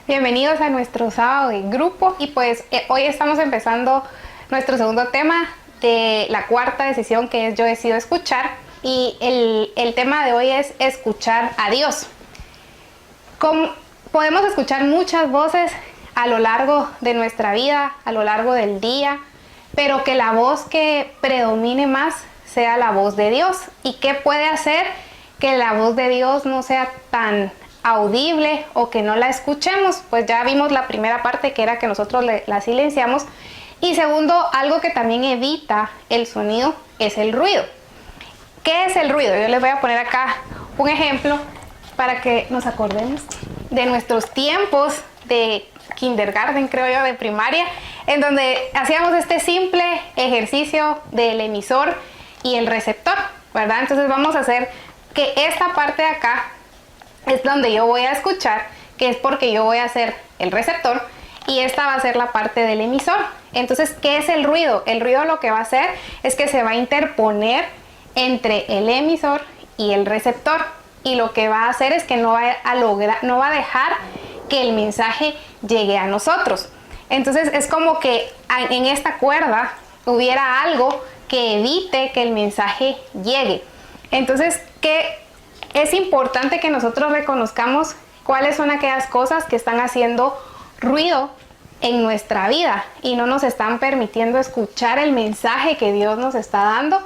Bienvenidos a nuestro sábado de grupo y pues hoy estamos empezando nuestro segundo tema de la cuarta decisión, que es Yo decido escuchar, y el tema de hoy es escuchar a Dios. Podemos escuchar muchas voces a lo largo de nuestra vida, a lo largo del día, pero que la voz que predomine más sea la voz de Dios. ¿Y qué puede hacer que la voz de Dios no sea tan audible o que no la escuchemos? Pues ya vimos la primera parte, que era que nosotros la silenciamos, y segundo, algo que también evita el sonido es el ruido. ¿Qué es el ruido? Yo les voy a poner acá un ejemplo para que nos acordemos de nuestros tiempos de kindergarten, creo yo, de primaria, en donde hacíamos este simple ejercicio del emisor y el receptor, ¿verdad? Entonces vamos a hacer que esta parte de acá es donde yo voy a escuchar, que es porque yo voy a hacer el receptor, y esta va a ser la parte del emisor. Entonces, ¿qué es el ruido? El ruido lo que va a hacer es que se va a interponer entre el emisor y el receptor, y lo que va a hacer es que no va a dejar que el mensaje llegue a nosotros. Entonces es como que en esta cuerda hubiera algo que evite que el mensaje llegue. Entonces, ¿qué es importante que nosotros reconozcamos? ¿Cuáles son aquellas cosas que están haciendo ruido en nuestra vida y no nos están permitiendo escuchar el mensaje que Dios nos está dando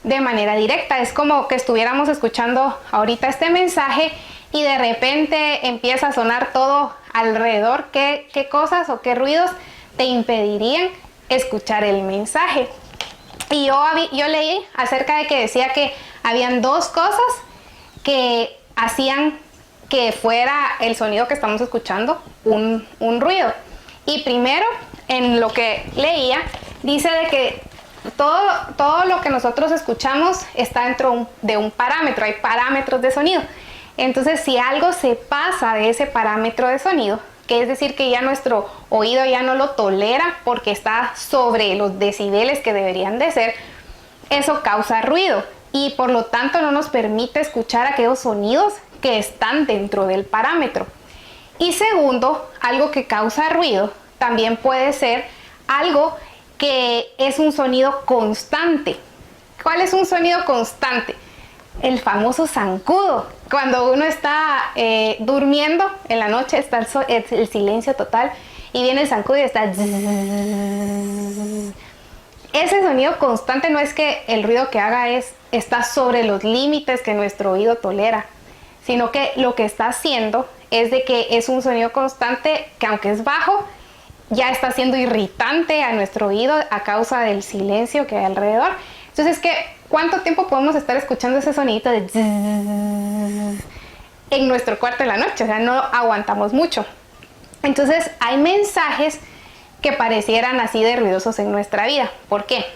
de manera directa? Es como que estuviéramos escuchando ahorita este mensaje y de repente empieza a sonar todo alrededor. ¿Qué cosas o qué ruidos te impedirían escuchar el mensaje? Y yo leí acerca de que decía que habían dos cosas que hacían que fuera el sonido que estamos escuchando un ruido. Y primero, en lo que leía, dice de que todo lo que nosotros escuchamos está dentro de un parámetro. Hay parámetros de sonido. Entonces, si algo se pasa de ese parámetro de sonido, que es decir que ya nuestro oído ya no lo tolera porque está sobre los decibeles que deberían de ser, eso causa ruido y por lo tanto no nos permite escuchar aquellos sonidos que están dentro del parámetro. Y segundo, algo que causa ruido también puede ser algo que es un sonido constante. ¿Cuál es un sonido constante? El famoso zancudo. Cuando uno está durmiendo en la noche, está el silencio total y viene el zancudo y está... Ese sonido constante no es que el ruido que haga está sobre los límites que nuestro oído tolera, sino que lo que está haciendo es de que es un sonido constante que, aunque es bajo, ya está siendo irritante a nuestro oído a causa del silencio que hay alrededor. Entonces, ¿cuánto tiempo podemos estar escuchando ese sonidito de en nuestro cuarto en la noche? O sea, no aguantamos mucho. Entonces, hay mensajes que parecieran así de ruidosos en nuestra vida. ¿Por qué?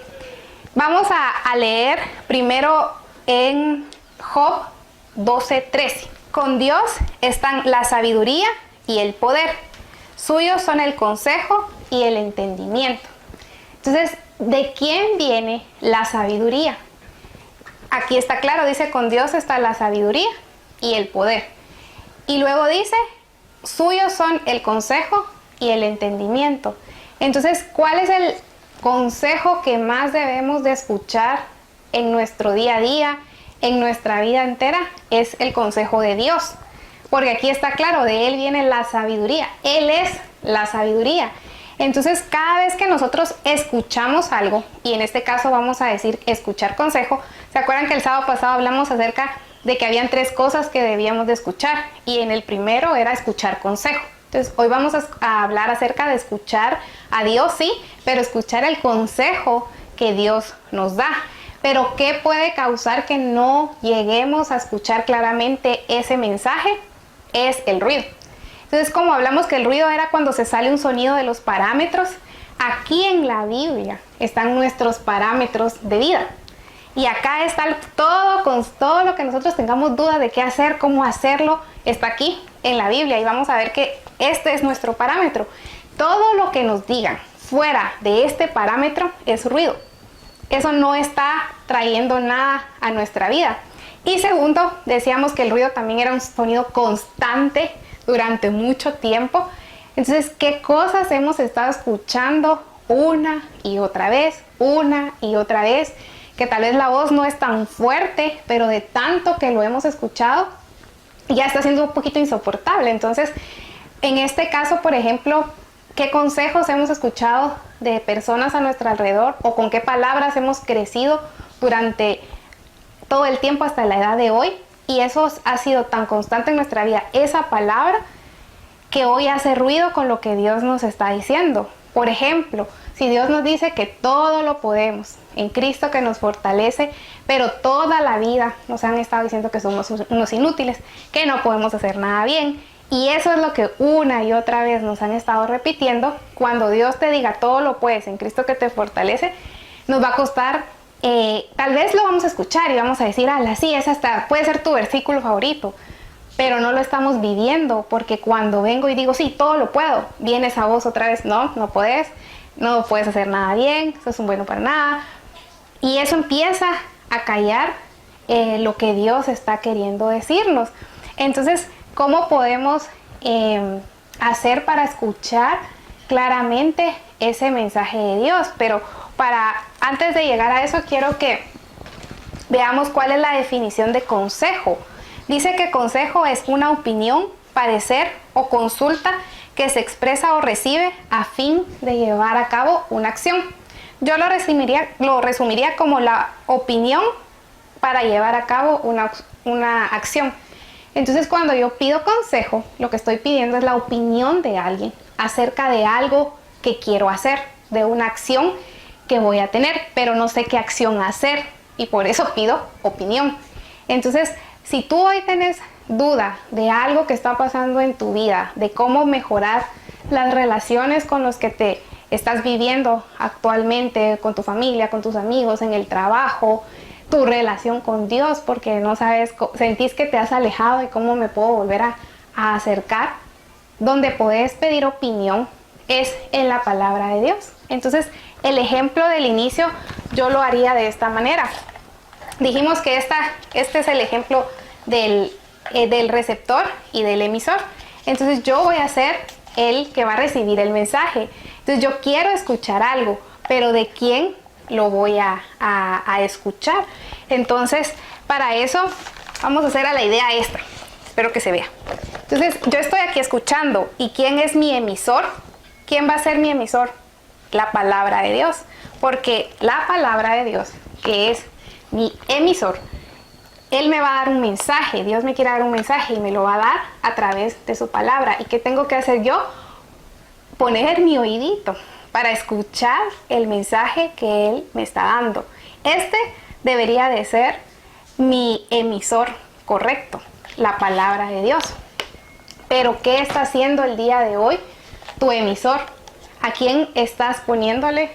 Vamos a leer primero en Job 12:13. Con Dios están la sabiduría y el poder. Suyos son el consejo y el entendimiento. Entonces, ¿de quién viene la sabiduría? Aquí está claro, dice, con Dios está la sabiduría y el poder. Y luego dice, suyos son el consejo y el entendimiento. Entonces, ¿cuál es el consejo que más debemos de escuchar en nuestro día a día, en nuestra vida entera? Es el consejo de Dios. Porque aquí está claro, de Él viene la sabiduría. Él es la sabiduría. Entonces, cada vez que nosotros escuchamos algo, y en este caso vamos a decir escuchar consejo, ¿se acuerdan que el sábado pasado hablamos acerca de que habían 3 cosas que debíamos de escuchar? Y en el primero era escuchar consejo. Entonces, hoy vamos a hablar acerca de escuchar a Dios, sí, pero escuchar el consejo que Dios nos da. Pero, ¿qué puede causar que no lleguemos a escuchar claramente ese mensaje? Es el ruido. Entonces, como hablamos que el ruido era cuando se sale un sonido de los parámetros, aquí en la Biblia están nuestros parámetros de vida. Y acá está con todo lo que nosotros tengamos duda de qué hacer, cómo hacerlo, está aquí en la Biblia. Y vamos a ver que este es nuestro parámetro. Todo lo que nos digan fuera de este parámetro es ruido. Eso no está trayendo nada a nuestra vida. Y segundo, decíamos que el ruido también era un sonido constante durante mucho tiempo. Entonces, ¿qué cosas hemos estado escuchando una y otra vez, que tal vez la voz no es tan fuerte, pero de tanto que lo hemos escuchado, ya está siendo un poquito insoportable? Entonces, en este caso, por ejemplo, ¿qué consejos hemos escuchado de personas a nuestro alrededor o con qué palabras hemos crecido durante todo el tiempo hasta la edad de hoy? Y eso ha sido tan constante en nuestra vida, esa palabra, que hoy hace ruido con lo que Dios nos está diciendo. Por ejemplo, si Dios nos dice que todo lo podemos en Cristo que nos fortalece, pero toda la vida nos han estado diciendo que somos unos inútiles, que no podemos hacer nada bien, y eso es lo que una y otra vez nos han estado repitiendo. Cuando Dios te diga todo lo puedes en Cristo que te fortalece, nos va a costar, tal vez lo vamos a escuchar y vamos a decir, sí, esa puede ser tu versículo favorito, pero no lo estamos viviendo, porque cuando vengo y digo, sí, todo lo puedo, viene esa voz otra vez, no puedes hacer nada bien, sos un bueno para nada, y eso empieza a callar lo que Dios está queriendo decirnos. Entonces, ¿cómo podemos hacer para escuchar claramente ese mensaje de Dios? Pero antes de llegar a eso, quiero que veamos cuál es la definición de consejo. Dice que consejo es una opinión, parecer o consulta que se expresa o recibe a fin de llevar a cabo una acción. Yo lo resumiría como la opinión para llevar a cabo una acción. Entonces, cuando yo pido consejo, lo que estoy pidiendo es la opinión de alguien acerca de algo que quiero hacer, de una acción que voy a tener, pero no sé qué acción hacer, y por eso pido opinión. Entonces, si tú hoy tienes duda de algo que está pasando en tu vida, de cómo mejorar las relaciones con los que te estás viviendo actualmente, con tu familia, con tus amigos, en el trabajo, tu relación con Dios, porque no sabes, sentís que te has alejado y cómo me puedo volver a acercar, donde puedes pedir opinión es en la palabra de Dios. Entonces, el ejemplo del inicio yo lo haría de esta manera. Dijimos que este es el ejemplo del receptor y del emisor. Entonces yo voy a ser el que va a recibir el mensaje. Entonces yo quiero escuchar algo, pero ¿de quién lo voy a escuchar? Entonces, para eso vamos a hacer a la idea esta. Espero que se vea. Entonces yo estoy aquí escuchando. ¿Y quién es mi emisor? ¿Quién va a ser mi emisor? La palabra de Dios. Porque la palabra de Dios, que es mi emisor, Él me va a dar un mensaje. Dios me quiere dar un mensaje y me lo va a dar a través de su palabra. ¿Y qué tengo que hacer yo? Poner mi oídito para escuchar el mensaje que Él me está dando. Este debería de ser mi emisor correcto, la palabra de Dios. Pero ¿qué está haciendo el día de hoy tu emisor? ¿A quién estás poniéndole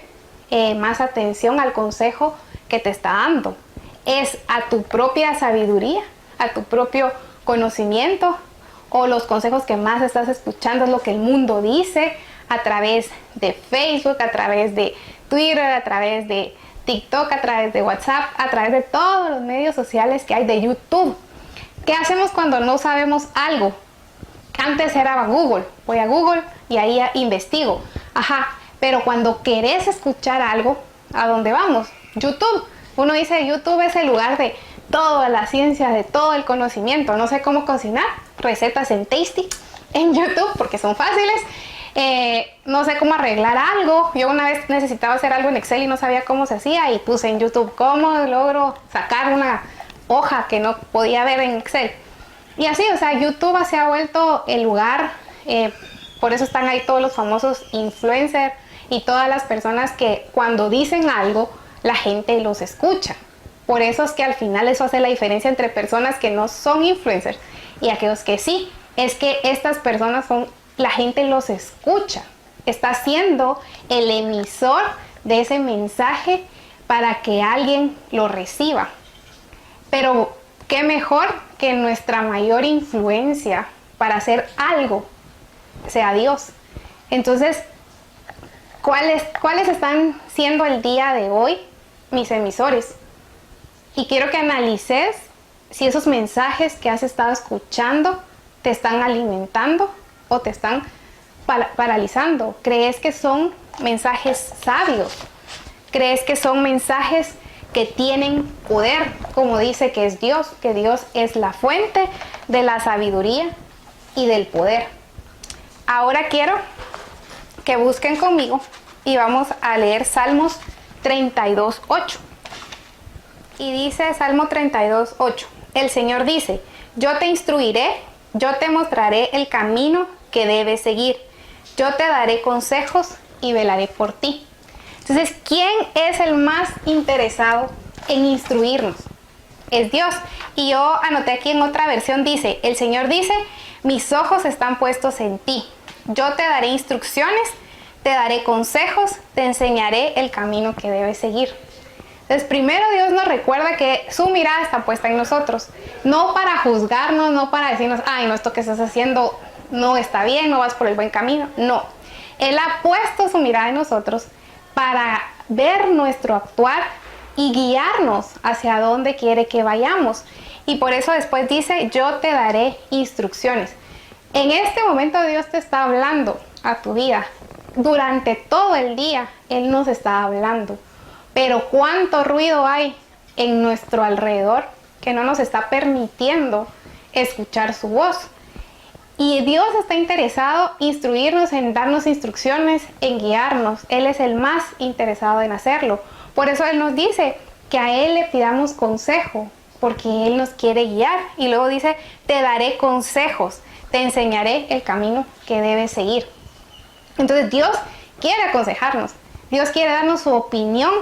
más atención al consejo que te está dando? ¿Es a tu propia sabiduría, a tu propio conocimiento, o los consejos que más estás escuchando es lo que el mundo dice a través de Facebook, a través de Twitter, a través de TikTok, a través de WhatsApp, a través de todos los medios sociales que hay, de YouTube? ¿Qué hacemos cuando no sabemos algo? Antes era Google, voy a Google y ahí investigo. Pero cuando querés escuchar algo, ¿a dónde vamos? YouTube. Uno dice, YouTube es el lugar de toda la ciencia, de todo el conocimiento. No sé cómo cocinar, recetas en Tasty en YouTube porque son fáciles. No sé cómo arreglar algo. Yo una vez necesitaba hacer algo en Excel y no sabía cómo se hacía, y puse en YouTube cómo logro sacar una hoja que no podía ver en Excel. Y así, o sea, YouTube se ha vuelto el lugar, por eso están ahí todos los famosos influencers y todas las personas que cuando dicen algo, la gente los escucha. Por eso es que al final eso hace la diferencia entre personas que no son influencers y aquellos que sí. Es que estas personas la gente los escucha. Está siendo el emisor de ese mensaje para que alguien lo reciba. Pero qué mejor que nuestra mayor influencia para hacer algo sea Dios. Entonces, ¿cuáles están siendo el día de hoy mis emisores? Y quiero que analices si esos mensajes que has estado escuchando te están alimentando o te están paralizando, crees que son mensajes sabios, crees que son mensajes que tienen poder, como dice que es Dios, que Dios es la fuente de la sabiduría y del poder. Ahora quiero que busquen conmigo y vamos a leer Salmos 32:8. Y dice Salmo 32:8, el Señor dice, yo te instruiré, yo te mostraré el camino que debes seguir, yo te daré consejos y velaré por ti. Entonces, ¿quién es el más interesado en instruirnos? Es Dios. Y yo anoté aquí en otra versión, dice, el Señor dice, mis ojos están puestos en ti, yo te daré instrucciones, te daré consejos, te enseñaré el camino que debes seguir. Entonces, primero Dios nos recuerda que su mirada está puesta en nosotros, no para juzgarnos, no para decirnos, ay, no, esto que estás haciendo no está bien, no vas por el buen camino. No, Él ha puesto su mirada en nosotros para ver nuestro actuar y guiarnos hacia dónde quiere que vayamos. Y por eso después dice, yo te daré instrucciones. En este momento Dios te está hablando a tu vida. Durante todo el día Él nos está hablando. Pero cuánto ruido hay en nuestro alrededor que no nos está permitiendo escuchar su voz. Y Dios está interesado en instruirnos, en darnos instrucciones, en guiarnos. Él es el más interesado en hacerlo. Por eso Él nos dice que a Él le pidamos consejo, porque Él nos quiere guiar. Y luego dice, te daré consejos, te enseñaré el camino que debes seguir. Entonces Dios quiere aconsejarnos. Dios quiere darnos su opinión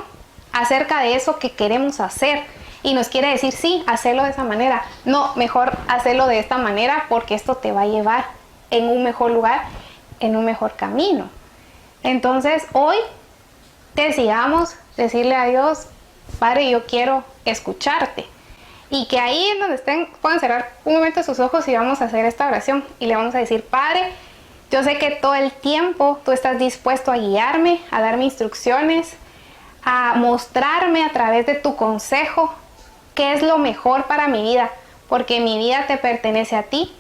acerca de eso que queremos hacer. Y nos quiere decir, sí, hacerlo de esa manera. No, mejor hacerlo de esta manera porque esto te va a llevar en un mejor lugar, en un mejor camino. Entonces, hoy decidamos decirle a Dios, Padre, yo quiero escucharte. Y que ahí en donde estén, puedan cerrar un momento sus ojos y vamos a hacer esta oración. Y le vamos a decir, Padre, yo sé que todo el tiempo tú estás dispuesto a guiarme, a darme instrucciones, a mostrarme a través de tu consejo qué es lo mejor para mi vida, porque mi vida te pertenece a ti.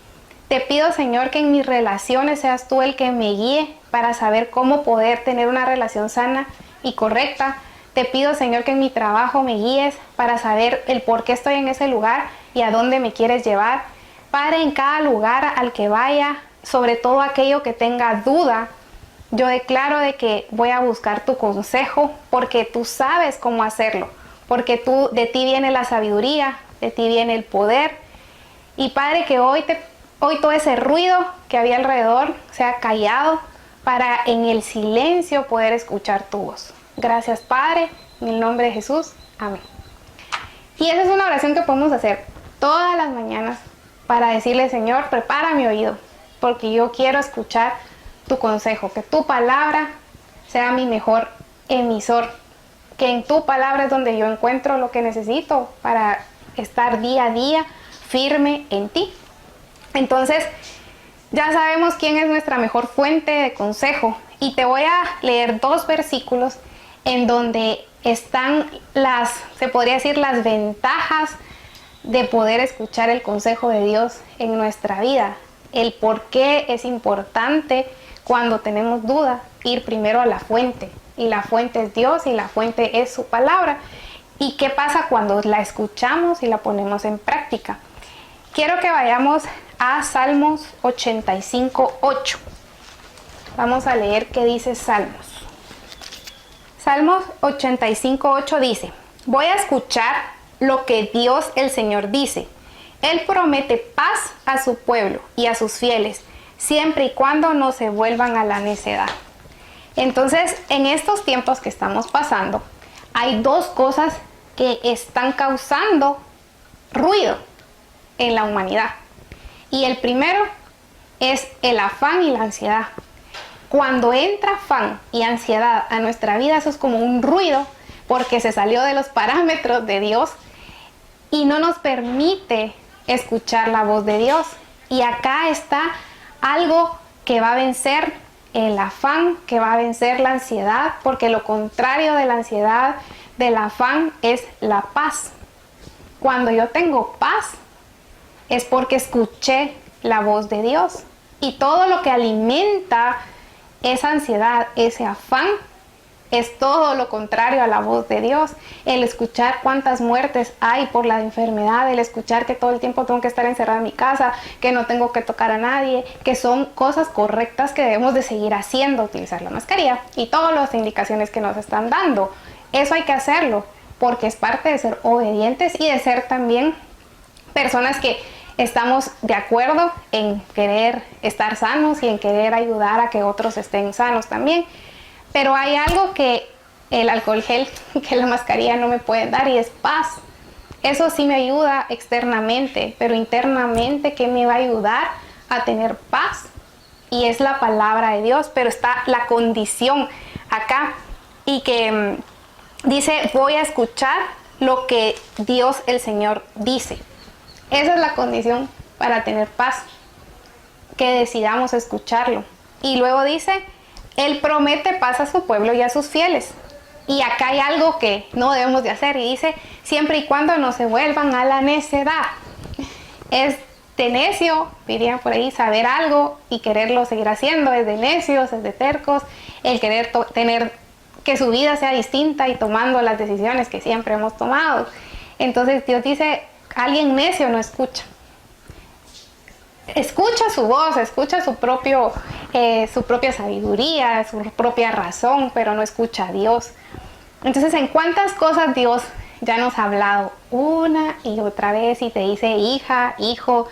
Te pido, Señor, que en mis relaciones seas tú el que me guíe para saber cómo poder tener una relación sana y correcta. Te pido, Señor, que en mi trabajo me guíes para saber el por qué estoy en ese lugar y a dónde me quieres llevar. Padre, en cada lugar al que vaya, sobre todo aquello que tenga duda, yo declaro de que voy a buscar tu consejo porque tú sabes cómo hacerlo, porque de ti viene la sabiduría, de ti viene el poder. Y Padre, que hoy todo ese ruido que había alrededor sea callado para en el silencio poder escuchar tu voz. Gracias, Padre, en el nombre de Jesús. Amén. Y esa es una oración que podemos hacer todas las mañanas para decirle, Señor, prepara mi oído, porque yo quiero escuchar tu consejo, que tu palabra sea mi mejor emisor, que en tu palabra es donde yo encuentro lo que necesito para estar día a día firme en ti. Entonces, ya sabemos quién es nuestra mejor fuente de consejo y te voy a leer 2 versículos en donde están se podría decir, las ventajas de poder escuchar el consejo de Dios en nuestra vida, el por qué es importante cuando tenemos duda ir primero a la fuente, y la fuente es Dios y la fuente es su palabra. ¿Y qué pasa cuando la escuchamos y la ponemos en práctica? Quiero que vayamos a Salmos 85:8. Vamos a leer qué dice Salmos. Salmos 85:8 dice, voy a escuchar lo que Dios el Señor dice. Él promete paz a su pueblo y a sus fieles, siempre y cuando no se vuelvan a la necedad. Entonces, en estos tiempos que estamos pasando, hay 2 cosas que están causando ruido en la humanidad. Y el primero es el afán y la ansiedad. Cuando entra afán y ansiedad a nuestra vida, eso es como un ruido porque se salió de los parámetros de Dios y no nos permite escuchar la voz de Dios. Y acá está algo que va a vencer el afán, que va a vencer la ansiedad, porque lo contrario de la ansiedad, del afán, es la paz. Cuando yo tengo paz, es porque escuché la voz de Dios. Y todo lo que alimenta esa ansiedad, ese afán, es todo lo contrario a la voz de Dios. El escuchar cuántas muertes hay por la enfermedad, el escuchar que todo el tiempo tengo que estar encerrada en mi casa, que no tengo que tocar a nadie, que son cosas correctas que debemos de seguir haciendo, utilizar la mascarilla y todas las indicaciones que nos están dando. Eso hay que hacerlo porque es parte de ser obedientes y de ser también personas que estamos de acuerdo en querer estar sanos y en querer ayudar a que otros estén sanos también. Pero hay algo que el alcohol gel, que la mascarilla no me pueden dar, y es paz. Eso sí me ayuda externamente, pero internamente, ¿qué me va a ayudar a tener paz? Y es la palabra de Dios, pero está la condición acá. Y que dice, voy a escuchar lo que Dios el Señor dice. Esa es la condición para tener paz, que decidamos escucharlo. Y luego dice, Él promete paz a su pueblo y a sus fieles. Y acá hay algo que no debemos de hacer, y dice, siempre y cuando no se vuelvan a la necedad. Es de necio, dirían por ahí, saber algo y quererlo seguir haciendo. Es de necios, es de tercos, el querer tener que su vida sea distinta y tomando las decisiones que siempre hemos tomado. Entonces Dios dice, alguien necio no escucha. Escucha su voz, escucha su propia sabiduría, su propia razón, pero no escucha a Dios. Entonces, ¿en cuántas cosas Dios ya nos ha hablado una y otra vez y te dice, hija, hijo,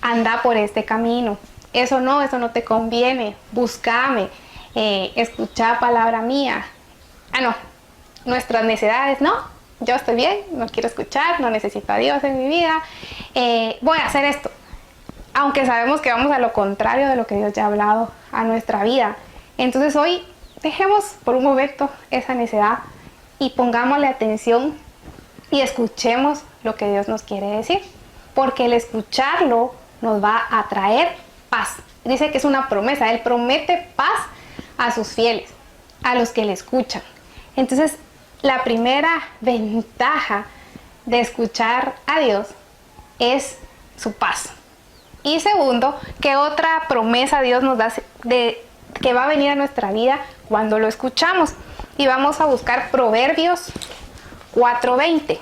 anda por este camino? Eso no te conviene, búscame, escucha palabra mía. No, nuestras necedades, no, yo estoy bien, no quiero escuchar, no necesito a Dios en mi vida, voy a hacer esto. Aunque sabemos que vamos a lo contrario de lo que Dios ya ha hablado a nuestra vida. Entonces hoy dejemos por un momento esa necedad y pongámosle atención y escuchemos lo que Dios nos quiere decir. Porque el escucharlo nos va a traer paz. Dice que es una promesa. Él promete paz a sus fieles, a los que le escuchan. Entonces, la primera ventaja de escuchar a Dios es su paz. Y segundo, que otra promesa Dios nos da que va a venir a nuestra vida cuando lo escuchamos. Y vamos a buscar Proverbios 4:20.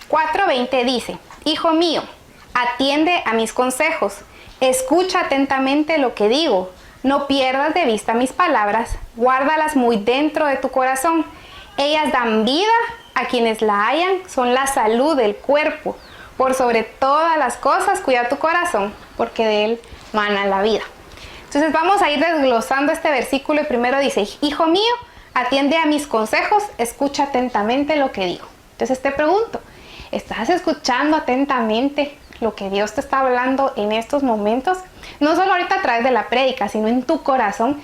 4:20 dice, hijo mío, atiende a mis consejos, escucha atentamente lo que digo, no pierdas de vista mis palabras, guárdalas muy dentro de tu corazón. Ellas dan vida a quienes la hallan, son la salud del cuerpo. Por sobre todas las cosas, cuida tu corazón, porque de él mana la vida. Entonces vamos a ir desglosando este versículo y primero dice, hijo mío, atiende a mis consejos, escucha atentamente lo que digo. Entonces te pregunto, ¿estás escuchando atentamente lo que Dios te está hablando en estos momentos? No solo ahorita a través de la prédica, sino en tu corazón.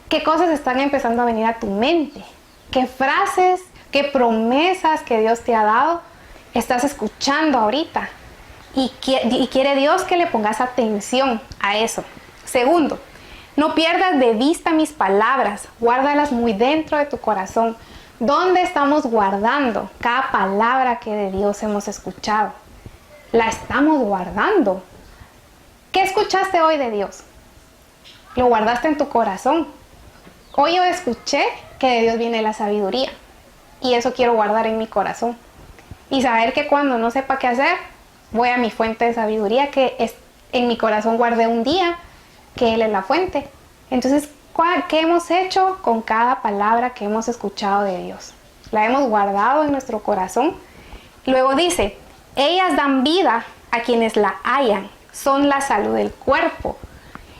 ¿Qué cosas están empezando a venir a tu mente? ¿Qué frases, qué promesas que Dios te ha dado estás escuchando ahorita? Y quiere Dios que le pongas atención a eso. Segundo, no pierdas de vista mis palabras, guárdalas muy dentro de tu corazón. ¿Dónde estamos guardando cada palabra que de Dios hemos escuchado? La estamos guardando. ¿Qué escuchaste hoy de Dios? ¿Lo guardaste en tu corazón? Hoy yo escuché que de Dios viene la sabiduría y eso quiero guardar en mi corazón. Y saber que cuando no sepa qué hacer, voy a mi fuente de sabiduría que en mi corazón guardé un día, que Él es la fuente. Entonces, ¿qué hemos hecho con cada palabra que hemos escuchado de Dios? La hemos guardado en nuestro corazón. Luego dice, ellas dan vida a quienes la hallan, son la salud del cuerpo.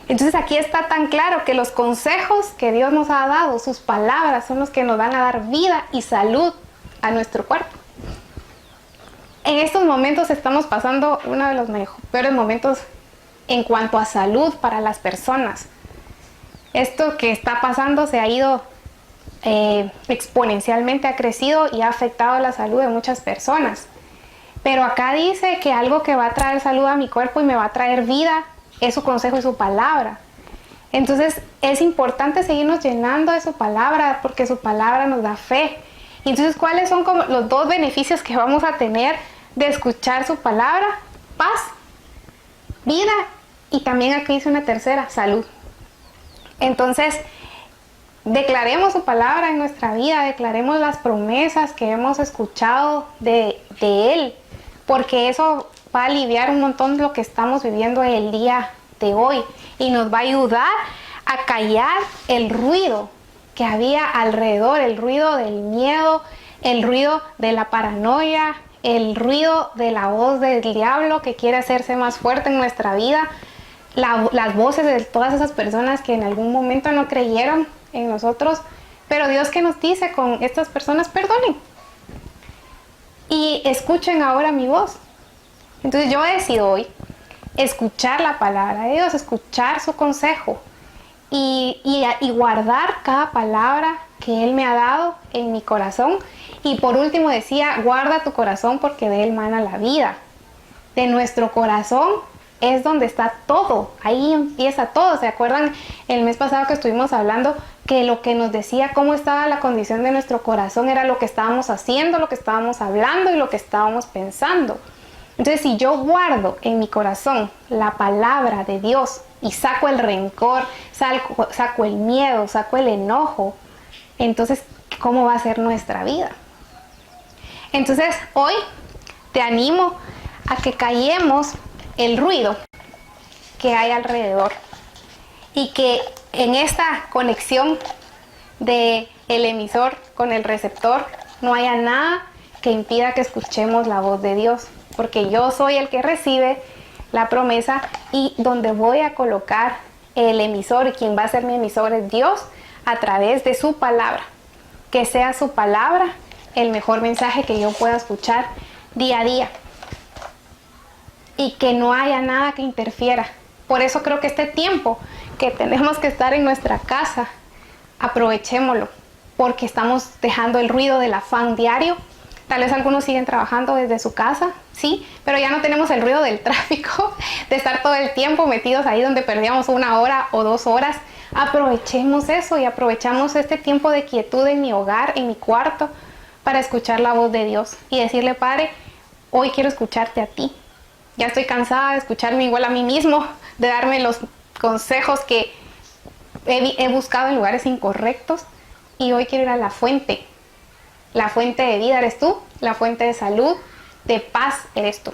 Entonces aquí está tan claro que los consejos que Dios nos ha dado, sus palabras, son los que nos van a dar vida y salud a nuestro cuerpo. En estos momentos estamos pasando uno de los peores momentos en cuanto a salud para las personas. Esto que está pasando se ha ido exponencialmente, ha crecido y ha afectado la salud de muchas personas. Pero acá dice que algo que va a traer salud a mi cuerpo y me va a traer vida es su consejo y su palabra. Entonces es importante seguirnos llenando de su palabra porque su palabra nos da fe. Entonces, ¿cuáles son como los dos beneficios que vamos a tener de escuchar su palabra? Paz, vida Y también aquí dice una tercera, salud. Entonces, declaremos su palabra en nuestra vida, declaremos las promesas que hemos escuchado de Él, porque eso va a aliviar un montón lo que estamos viviendo el día de hoy y nos va a ayudar a callar el ruido que había alrededor, el ruido del miedo, el ruido de la paranoia, el ruido de la voz del diablo que quiere hacerse más fuerte en nuestra vida, las voces de todas esas personas que en algún momento no creyeron en nosotros, pero Dios que nos dice con estas personas, perdonen y escuchen ahora mi voz. Entonces yo decido hoy escuchar la palabra de Dios, escuchar su consejo y guardar cada palabra que Él me ha dado en mi corazón. Y por último decía, guarda tu corazón porque de él mana la vida. De nuestro corazón es donde está todo, ahí empieza todo. ¿Se acuerdan el mes pasado que estuvimos hablando que lo que nos decía cómo estaba la condición de nuestro corazón era lo que estábamos haciendo, lo que estábamos hablando y lo que estábamos pensando? Entonces, si yo guardo en mi corazón la palabra de Dios y saco el rencor, saco el miedo, saco el enojo, entonces, ¿cómo va a ser nuestra vida? Entonces, hoy te animo a que callemos el ruido que hay alrededor y que en esta conexión del emisor con el receptor no haya nada que impida que escuchemos la voz de Dios, porque yo soy el que recibe la promesa y donde voy a colocar el emisor y quien va a ser mi emisor es Dios a través de su palabra. Que sea su palabra el mejor mensaje que yo pueda escuchar día a día y que no haya nada que interfiera. Por eso creo que este tiempo que tenemos que estar en nuestra casa, aprovechémoslo, porque estamos dejando el ruido del afán diario. Tal vez algunos siguen trabajando desde su casa, sí, pero ya no tenemos el ruido del tráfico, de estar todo el tiempo metidos ahí donde perdíamos 1 hora o 2 horas. Aprovechemos eso y aprovechamos este tiempo de quietud en mi hogar, en mi cuarto, para escuchar la voz de Dios y decirle, Padre, hoy quiero escucharte a ti. Ya estoy cansada de escucharme igual a mí mismo, de darme los consejos que he buscado en lugares incorrectos y hoy quiero ir a la fuente. La fuente de vida eres tú, la fuente de salud, de paz eres tú.